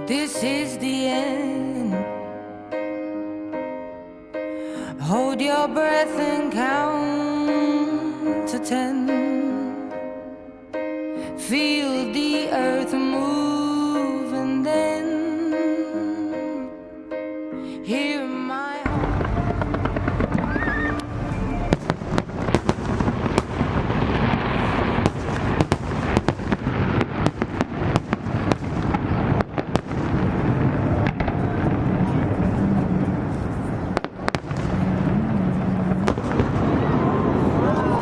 this is the end. Hold your breath and count to 10. Feel the earth move.